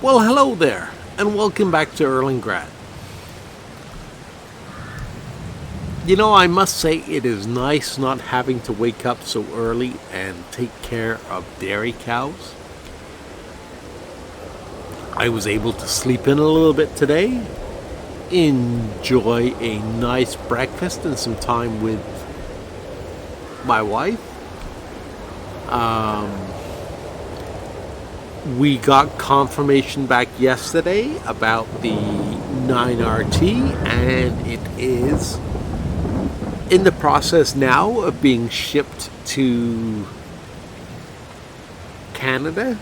Well, hello there, and welcome back to Erlengrat. I must say it is nice not having to wake up so early and take care of dairy cows. I was able to sleep in a little bit today, enjoy a nice breakfast and some time with my wife. We got confirmation back yesterday about the 9RT, and it is in the process now of being shipped to Canada.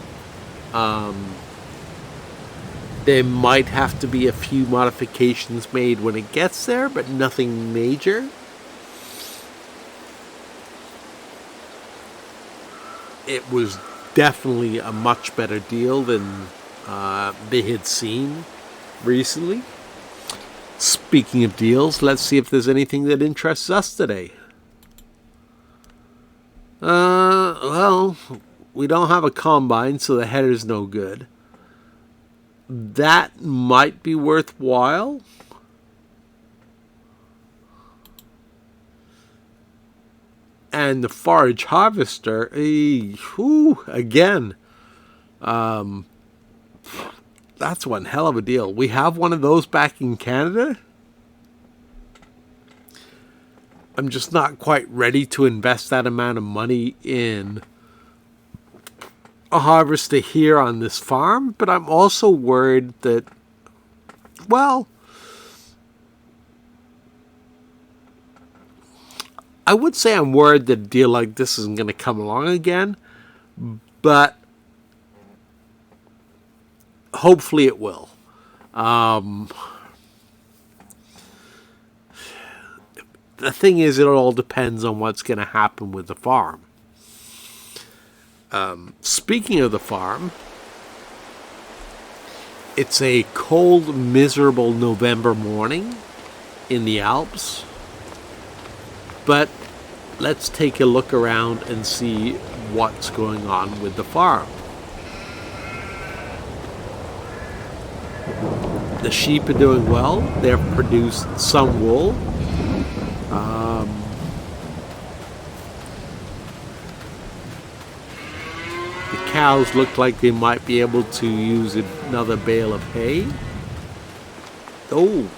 There might have to be a few modifications made when it gets there, but nothing major. It was definitely a much better deal than they had seen recently. Speaking of deals, let's see if there's anything that interests us today. Well, we don't have a combine, so the header's no good. That might be worthwhile. And the forage harvester, again, that's one hell of a deal. We have one of those back in Canada. I'm just not quite ready to invest that amount of money in a harvester here on this farm, but I'm also worried that, well, I would say I'm worried that a deal like this isn't going to come along again, but hopefully it will. The thing is, it all depends on what's going to happen with the farm. Speaking of the farm, it's a cold, miserable November morning in the Alps. But let's take a look around and see what's going on with the farm. The sheep are doing well. They've produced some wool. The cows look like they might be able to use another bale of hay. Oh.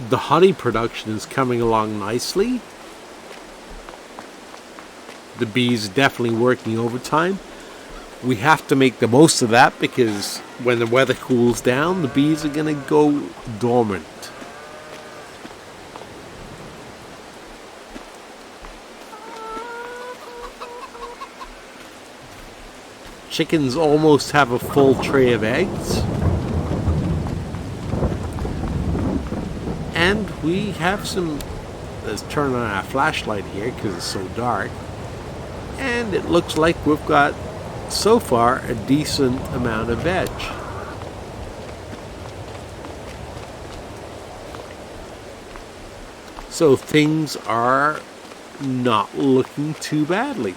The honey production is coming along nicely. The bees are definitely working overtime. We have to make the most of that because when the weather cools down, the bees are going to go dormant. Chickens almost have a full tray of eggs. And we have some, let's turn on our flashlight here because it's so dark. And it looks like we've got, so far, a decent amount of veg. So things are not looking too badly.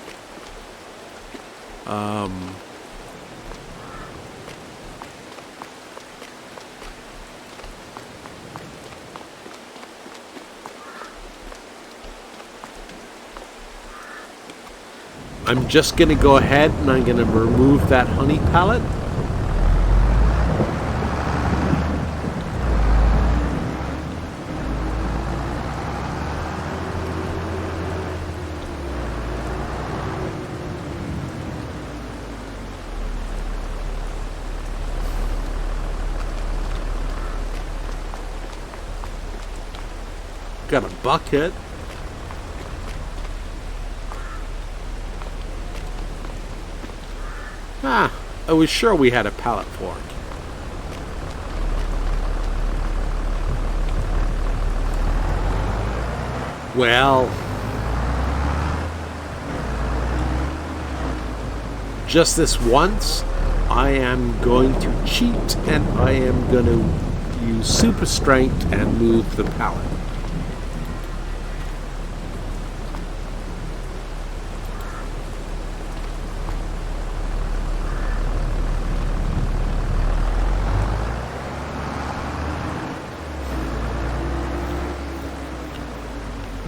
I'm just going to go ahead and I'm going to remove that honey pallet. Got a bucket. I was sure we had a pallet fork. Well, just this once, I am going to cheat and I am going to use super strength and move the pallet.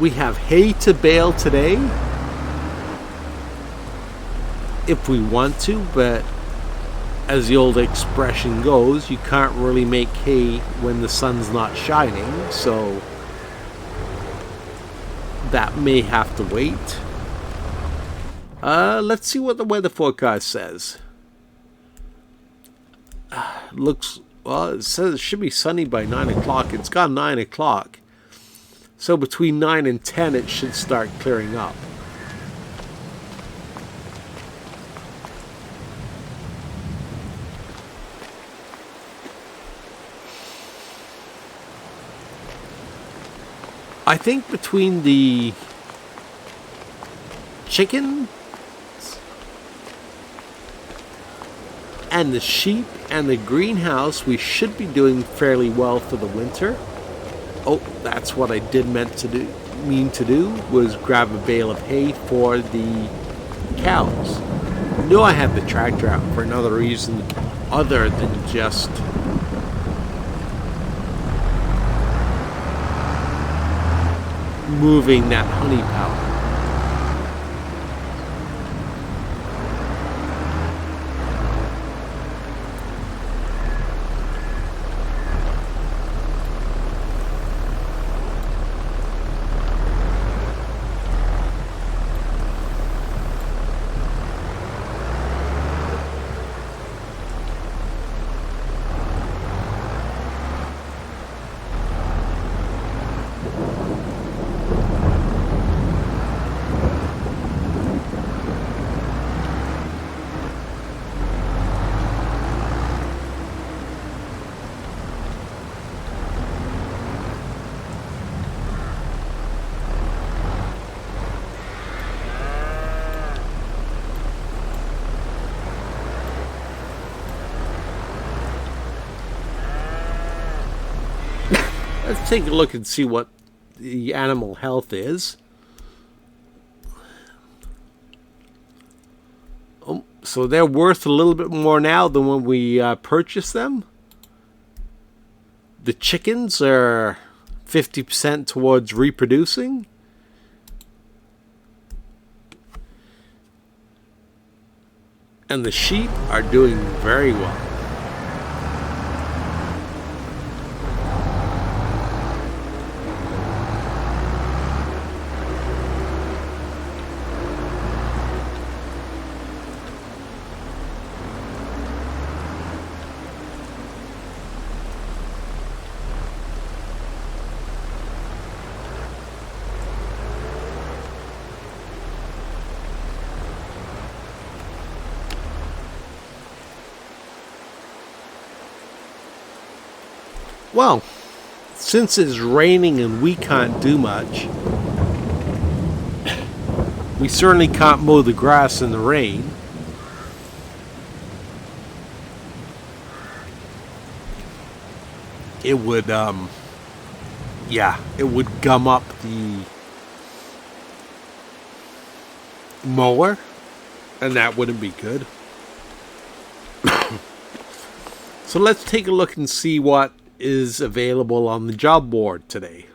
We have hay to bale today, if we want to, but as the old expression goes, you can't really make hay when the sun's not shining, so that may have to wait. Let's see what the weather forecast says. Well, it says it should be sunny by 9 o'clock. It's got 9 o'clock. So between 9 and 10 it should start clearing up. I think between the chicken and the sheep and the greenhouse, we should be doing fairly well for the winter. Oh, that's what I did mean to do was grab a bale of hay for the cows. I knew I had the tractor out for another reason other than just moving that honey powder. Let's take a look and see what the animal health is. Oh, so they're worth a little bit more now than when we purchased them. The chickens are 50% towards reproducing. And the sheep are doing very well. Well, since it's raining and we can't do much, we certainly can't mow the grass in the rain. It would, it would gum up the mower, and that wouldn't be good. So let's take a look and see what is available on the job board today.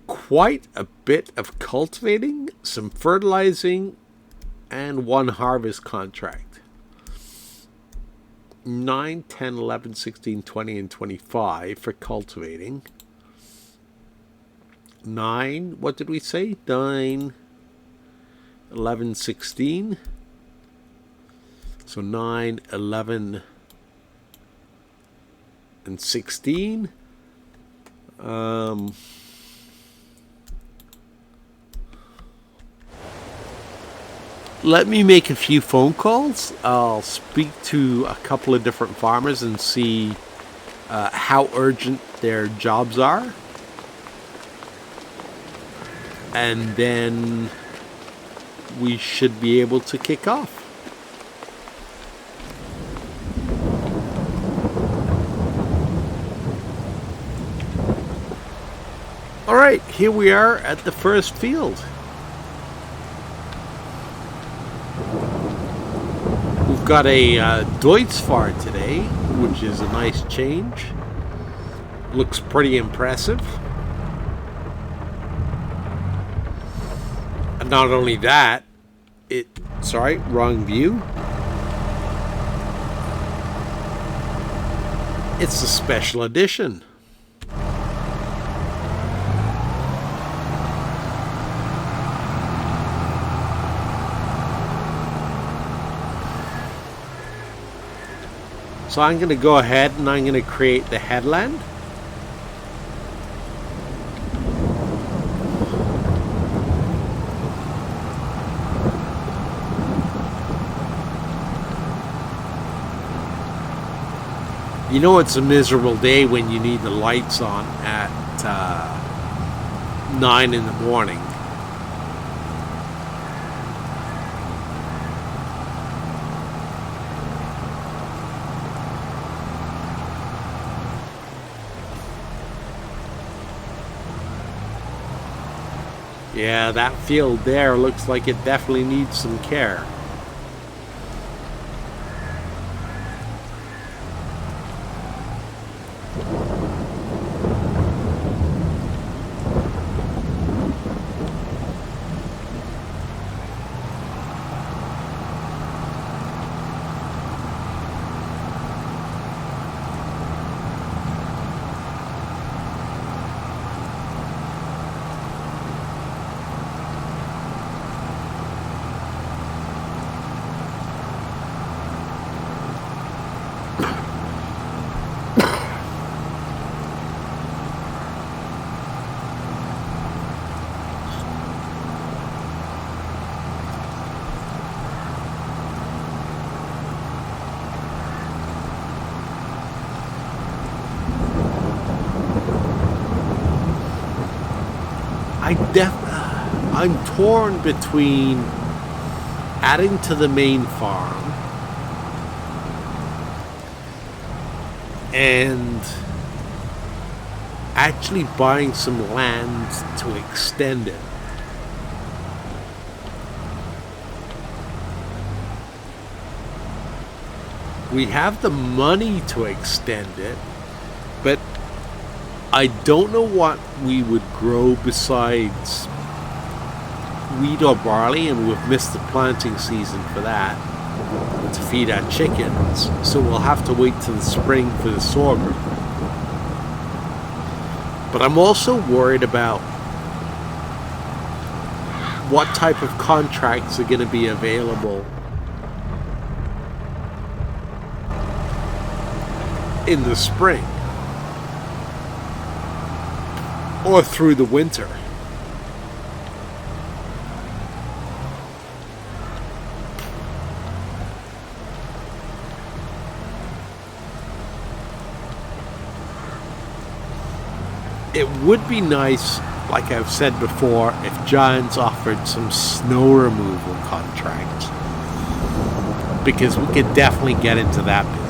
Quite a bit of cultivating, some fertilizing, and one harvest contract. 9, 10, 11, 16, 20, and 25 for cultivating. 9, what did we say? 9, 11, 16. So 9, 11, and 16. Let me make a few phone calls. I'll speak to a couple of different farmers and see how urgent their jobs are. And then we should be able to kick off. Alright, here we are at the first field. We've got a Deutzfahrt today, which is a nice change. Looks pretty impressive. Not only that, sorry, wrong view. It's a special edition. So I'm going to go ahead and I'm going to create the headland. You know it's a miserable day when you need the lights on at 9 in the morning. Yeah, that field there looks like it definitely needs some care. I'm torn between adding to the main farm and actually buying some land to extend it. We have the money to extend it, but I don't know what we would grow besides wheat or barley, and we've missed the planting season for that to feed our chickens, so we'll have to wait till the spring for the sorghum. But I'm also worried about what type of contracts are going to be available in the spring or through the winter. It would be nice, like I've said before, if Giants offered some snow removal contracts, because we could definitely get into that business.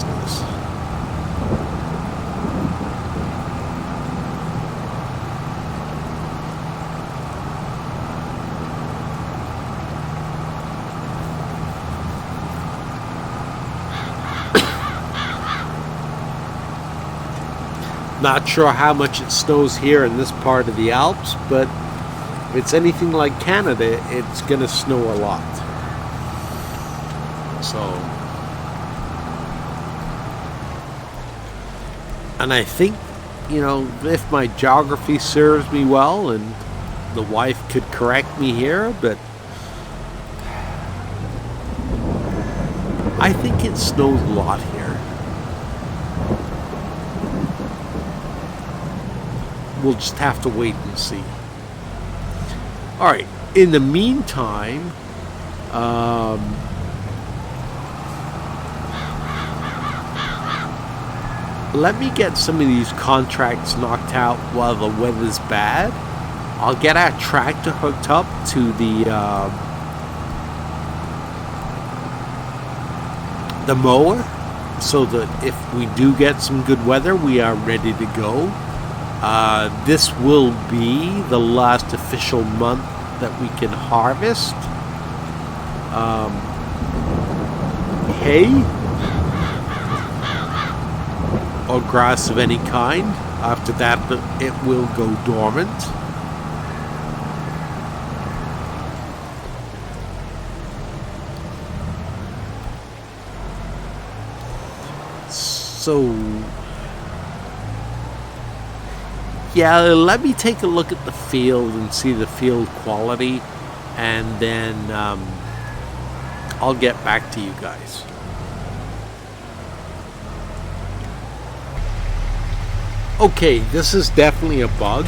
Not sure how much it snows here in this part of the Alps, but if it's anything like Canada, it's going to snow a lot. So, and I think, you know, if my geography serves me well, and the wife could correct me here, but I think it snows a lot here. We'll just have to wait and see. Alright, in the meantime, let me get some of these contracts knocked out while the weather's bad. I'll get our tractor hooked up to the mower, so that if we do get some good weather, we are ready to go. This will be the last official month that we can harvest hay or grass of any kind. After that, it will go dormant. So, yeah, let me take a look at the field and see the field quality, and then I'll get back to you guys. Okay, this is definitely a bug.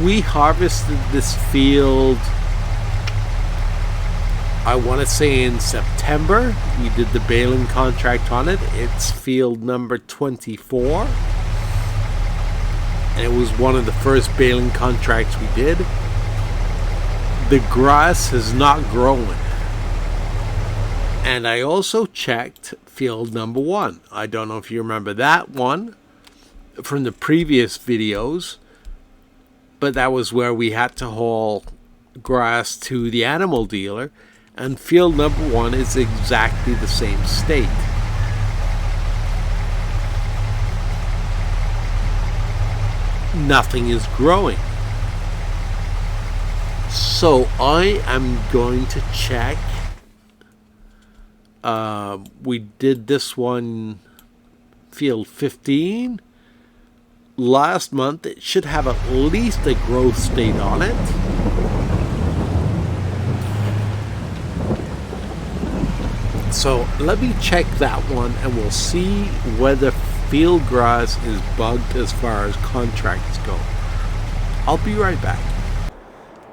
We harvested this field, I want to say in September. We did the baling contract on it. It's field number 24. And it was one of the first baling contracts we did. The grass has not grown. And I also checked field number 1. I don't know if you remember that one from the previous videos, but that was where we had to haul grass to the animal dealer, and field number 1 is exactly the same state. Nothing is growing. So I am going to check. We did this one, field 15. Last month. It should have at least a growth state on it. So let me check that one, and we'll see whether field grass is bugged as far as contracts go. I'll be right back.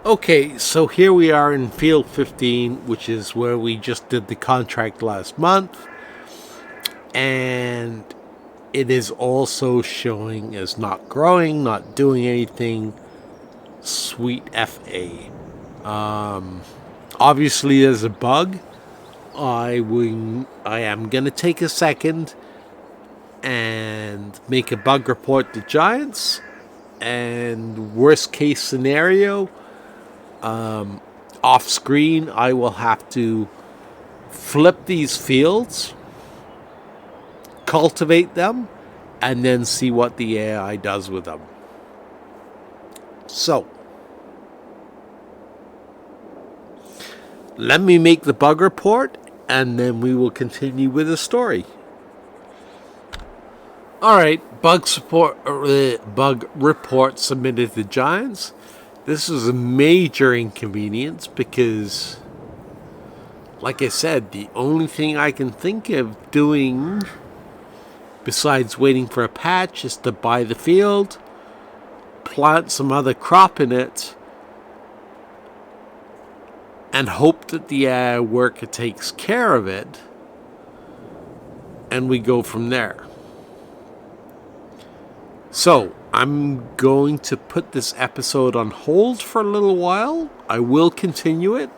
Okay, so here we are in field 15, which is where we just did the contract last month. And it is also showing as not growing, not doing anything. Sweet FA. Obviously there's a bug. I am going to take a second and make a bug report to Giants. And worst case scenario, off screen, I will have to flip these fields, cultivate them, and then see what the AI does with them. So, let me make the bug report, and then we will continue with the story. Alright, bug report submitted to Giants. This is a major inconvenience because, like I said, the only thing I can think of doing besides waiting for a patch is to buy the field, plant some other crop in it, and hope that the AI worker takes care of it, and we go from there. So, I'm going to put this episode on hold for a little while. I will continue it,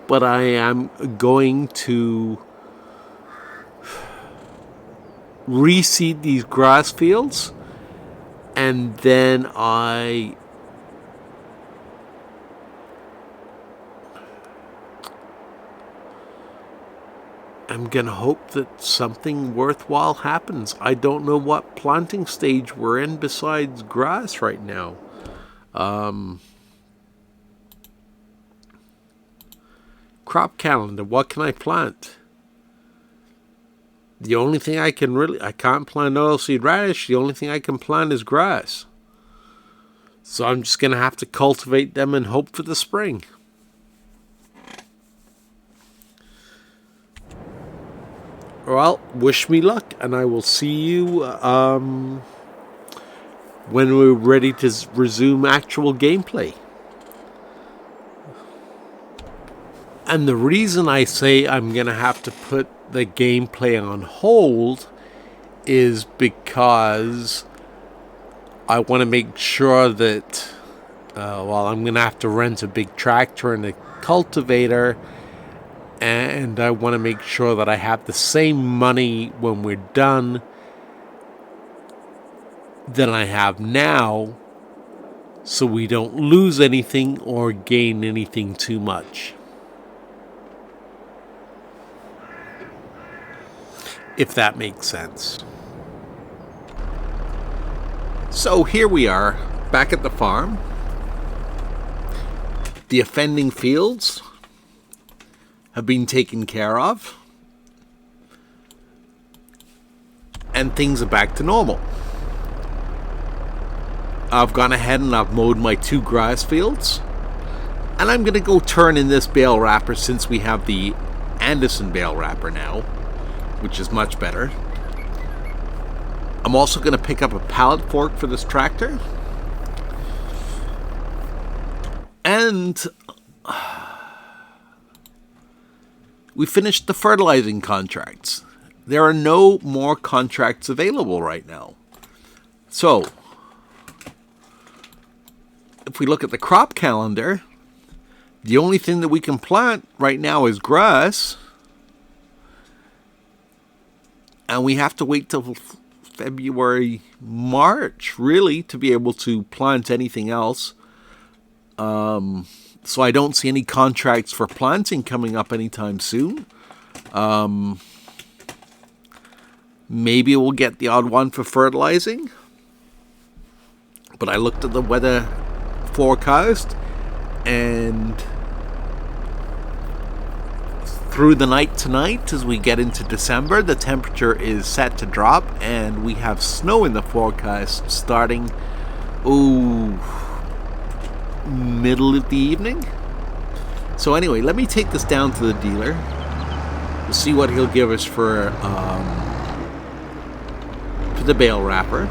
but I am going to reseed these grass fields, and then I'm going to hope that something worthwhile happens. I don't know what planting stage we're in besides grass right now. Crop calendar, what can I plant? The only thing I can't plant oilseed radish. The only thing I can plant is grass. So I'm just going to have to cultivate them and hope for the spring. Well, wish me luck, and I will see you when we're ready to resume actual gameplay. And the reason I say I'm going to have to put the gameplay on hold is because I want to make sure that, I'm going to have to rent a big tractor and a cultivator, and I want to make sure that I have the same money when we're done than I have now, so we don't lose anything or gain anything too much. If that makes sense. So here we are, back at the farm. The offending fields have been taken care of. and things are back to normal. I've gone ahead and I've mowed my 2 grass fields. And I'm going to go turn in this bale wrapper since we have the Anderson bale wrapper now, which is much better. I'm also going to pick up a pallet fork for this tractor. And we finished the fertilizing contracts. There are no more contracts available right now. So, if we look at the crop calendar, the only thing that we can plant right now is grass. And we have to wait till February, March, really, to be able to plant anything else. So I don't see any contracts for planting coming up anytime soon. Maybe we'll get the odd one for fertilizing. But I looked at the weather forecast, and through the night tonight, as we get into December, the temperature is set to drop, and we have snow in the forecast starting, middle of the evening. So anyway, let me take this down to the dealer. We'll see what he'll give us for the bale wrapper.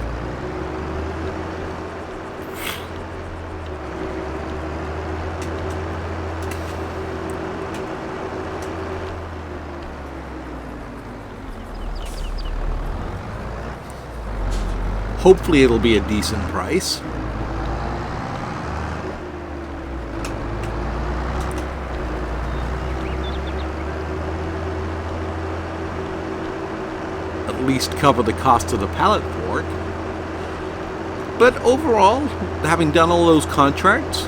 Hopefully it'll be a decent price. At least cover the cost of the pallet fork. But overall, having done all those contracts,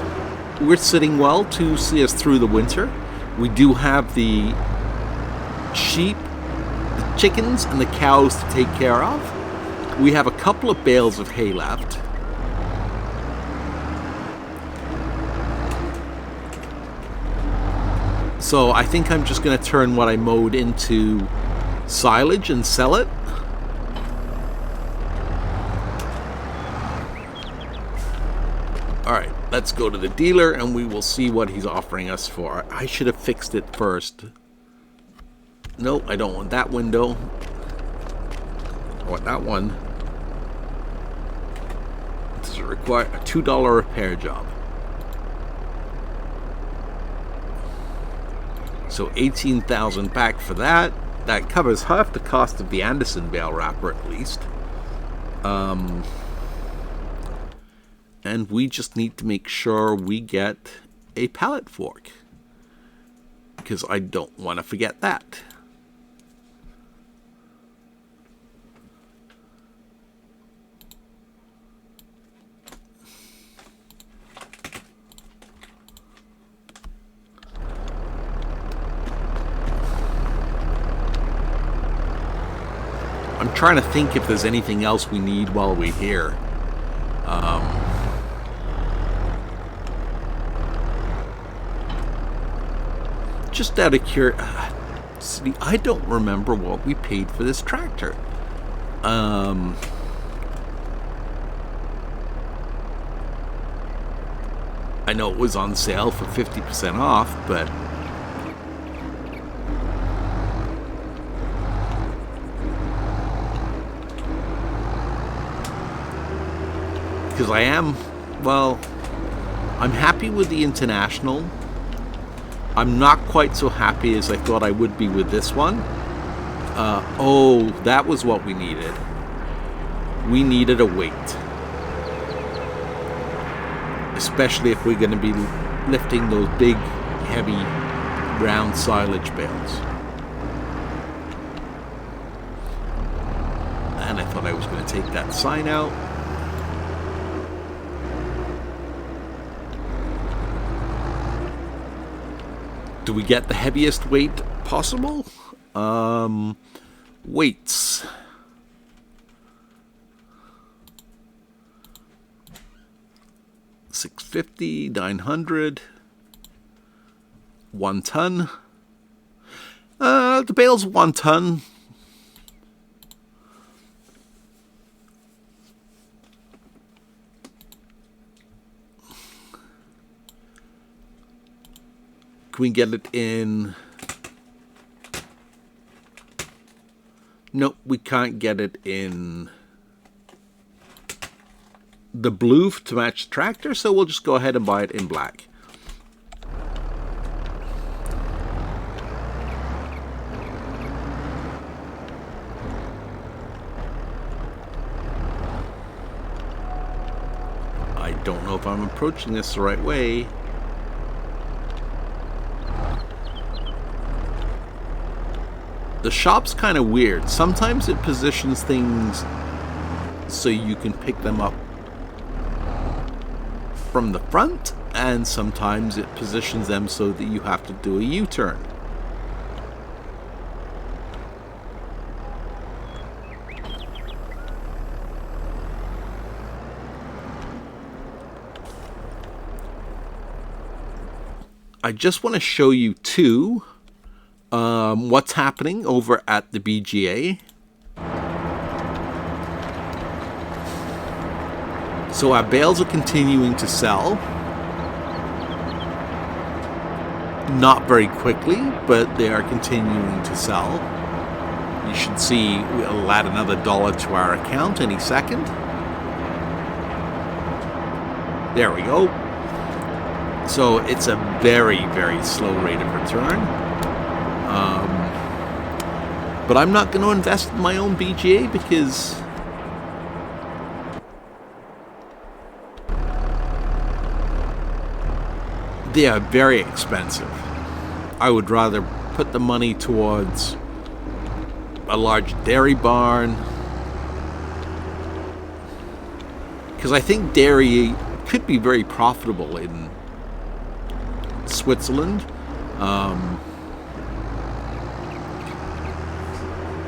we're sitting well to see us through the winter. We do have the sheep, the chickens, and the cows to take care of. We have a couple of bales of hay left. So I think I'm just going to turn what I mowed into silage and sell it. Alright, let's go to the dealer and we will see what he's offering us for. I should have fixed it first. No, I don't want that window. I want that one. Does it require a $2 repair job? So $18,000 back for that. That covers half the cost of the Anderson bale wrapper at least. And we just need to make sure we get a pallet fork, because I don't want to forget that. I'm trying to think if there's anything else we need while we're here. Just out of curiosity, I don't remember what we paid for this tractor. I know it was on sale for 50% off, but because I'm happy with the International. I'm not quite so happy as I thought I would be with this one. That was what we needed. We needed a weight. Especially if we're going to be lifting those big, heavy, round silage bales. And I thought I was going to take that sign out. Do we get the heaviest weight possible? Weights. $650, $900, 1 ton. The bale's 1 ton. Can we get it in? Nope, we can't get it in the blue to match the tractor, so we'll just go ahead and buy it in black. I don't know if I'm approaching this the right way. The shop's kind of weird. Sometimes it positions things so you can pick them up from the front, and sometimes it positions them so that you have to do a U-turn. I just want to show you too what's happening over at the BGA. So our bales are continuing to sell. Not very quickly, but they are continuing to sell. You should see we'll add another $1 to our account any second. There we go. So it's a very, very slow rate of return. But I'm not going to invest in my own BGA because they are very expensive. I would rather put the money towards a large dairy barn, because I think dairy could be very profitable in Switzerland,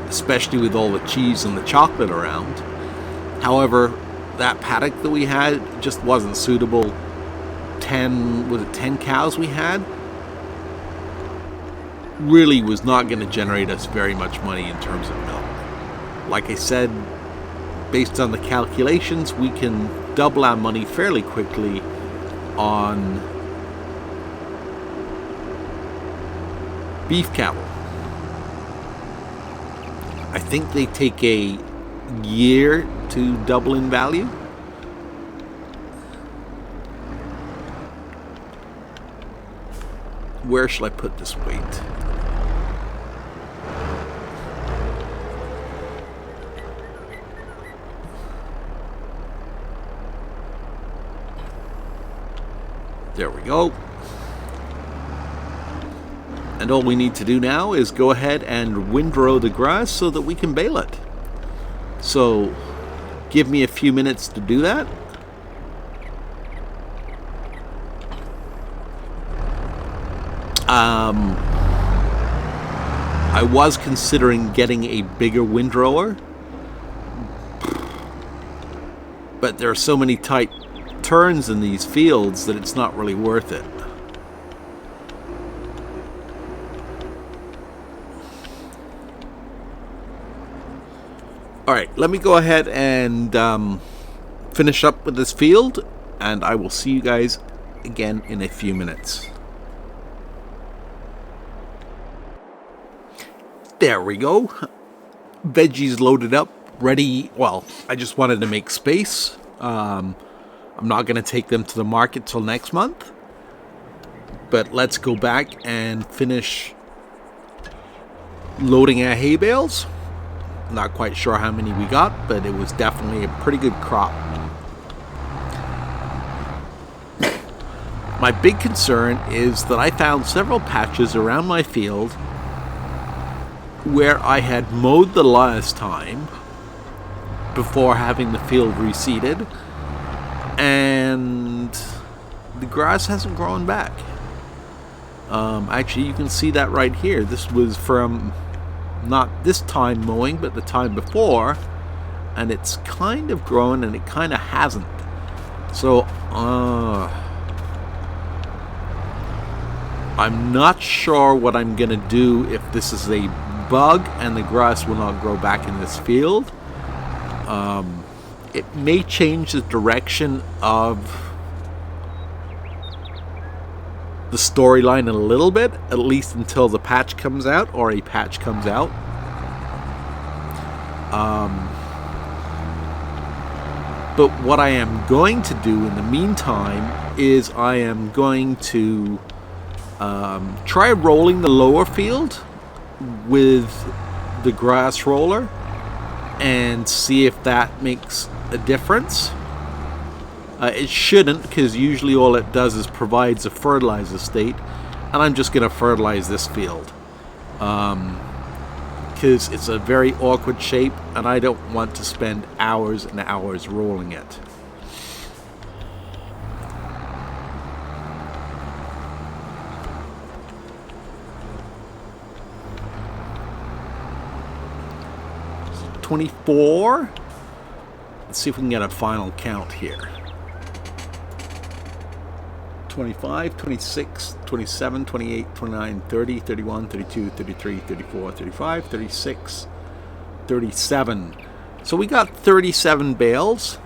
especially with all the cheese and the chocolate around. However, that paddock that we had just wasn't suitable. 10 cows we had really was not going to generate us very much money in terms of milk. Like I said, based on the calculations, we can double our money fairly quickly on beef cattle. I think they take a year to double in value. Where shall I put this weight? There we go. And all we need to do now is go ahead and windrow the grass so that we can bale it. So give me a few minutes to do that. I was considering getting a bigger windrower, but there are so many tight turns in these fields that it's not really worth it. Alright, let me go ahead and finish up with this field, and I will see you guys again in a few minutes. There we go. Veggies loaded up, ready. Well, I just wanted to make space. I'm not going to take them to the market till next month. But let's go back and finish loading our hay bales. Not quite sure how many we got, but it was definitely a pretty good crop. My big concern is that I found several patches around my field where I had mowed the last time before having the field reseeded, and the grass hasn't grown back. Actually, you can see that right here. This was from not this time mowing, but the time before, and it's kind of grown and it kind of hasn't. So I'm not sure what I'm gonna do if this is a bug and the grass will not grow back in this field. It may change the direction of the storyline a little bit, at least until the patch comes out, or a patch comes out. But what I am going to do in the meantime is I am going to try rolling the lower field with the grass roller and see if that makes a difference. It shouldn't, because usually all it does is provides a fertilizer state, and I'm just going to fertilize this field because it's a very awkward shape and I don't want to spend hours and hours rolling it. So 24. Let's see if we can get a final count here. 25, 26, 27, 28, 29, 30, 31, 32, 33, 34, 35, 36, 37. So we got 37 bales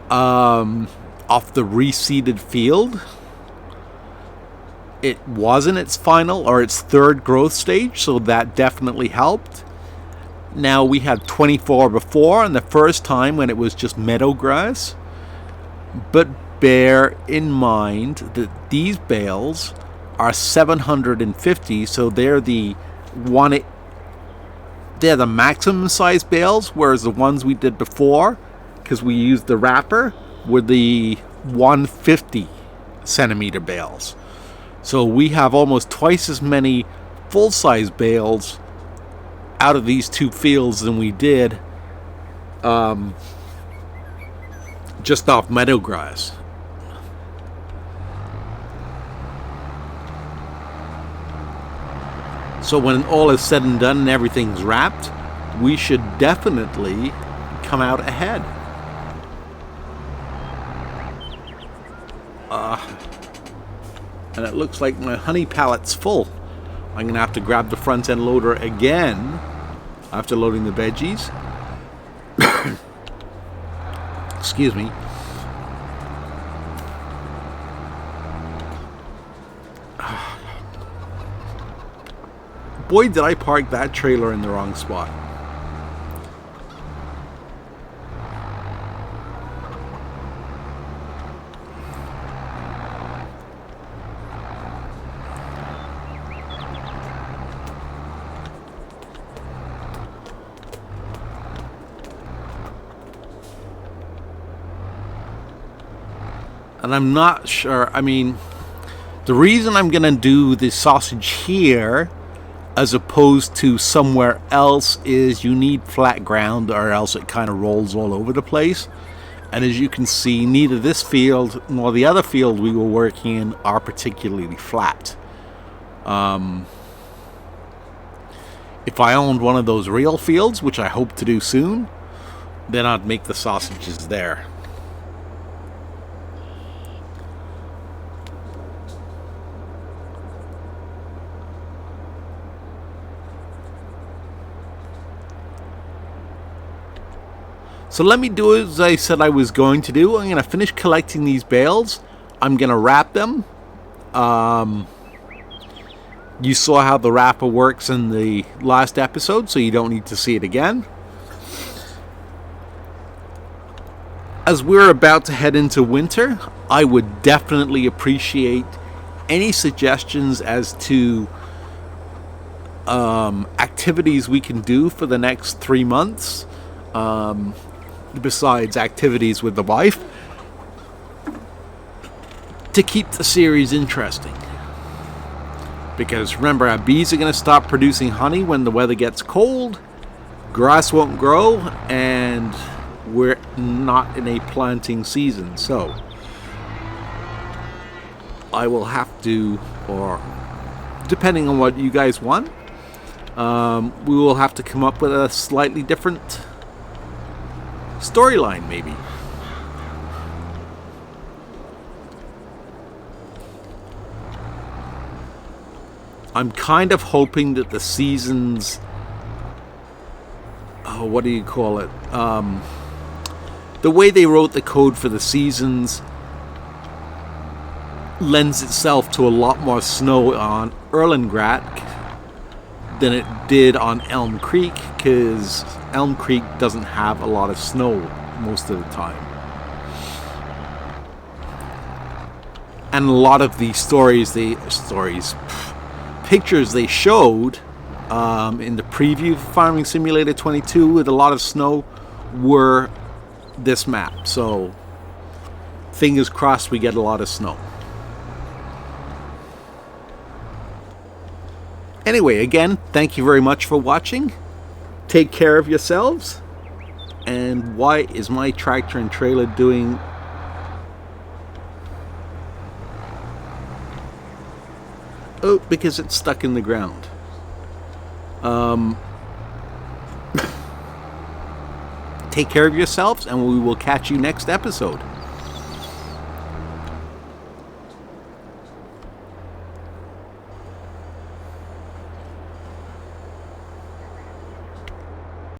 off the reseeded field. It wasn't its final or its third growth stage, so that definitely helped. Now we had 24 before, and the first time when it was just meadow grass. But bear in mind that these bales are 750, so they're the maximum size bales, whereas the ones we did before, because we used the wrapper, were the 150 centimeter bales. So we have almost twice as many full-size bales out of these two fields than we did just off meadow grass. So when all is said and done and everything's wrapped, we should definitely come out ahead. And it looks like my honey pallet's full. I'm going to have to grab the front end loader again after loading the veggies. Excuse me. Boy, did I park that trailer in the wrong spot. And I'm not sure, I mean, the reason I'm going to do the sausage here as opposed to somewhere else is you need flat ground, or else it kind of rolls all over the place. And as you can see, neither this field nor the other field we were working in are particularly flat. If I owned one of those real fields, which I hope to do soon, then I'd make the sausages there. So let me do as I said I was going to do. I'm going to finish collecting these bales. I'm going to wrap them. You saw how the wrapper works in the last episode, so you don't need to see it again. As we're about to head into winter, I would definitely appreciate any suggestions as to activities we can do for the next 3 months. Besides activities with the wife, to keep the series interesting. Because remember, our bees are going to stop producing honey when the weather gets cold, grass won't grow, and we're not in a planting season. So I will have to, or depending on what you guys want, we will have to come up with a slightly different storyline, maybe. I'm kind of hoping that the seasons, what do you call it? The way they wrote the code for the seasons lends itself to a lot more snow on Erlengrat than it did on Elm Creek, because Elm Creek doesn't have a lot of snow most of the time. And a lot of the pictures they showed in the preview for Farming Simulator 22 with a lot of snow were this map. So fingers crossed we get a lot of snow. Anyway, again, thank you very much for watching. Take care of yourselves. And why is my tractor and trailer doing... Oh, because it's stuck in the ground. Take care of yourselves, and we will catch you next episode.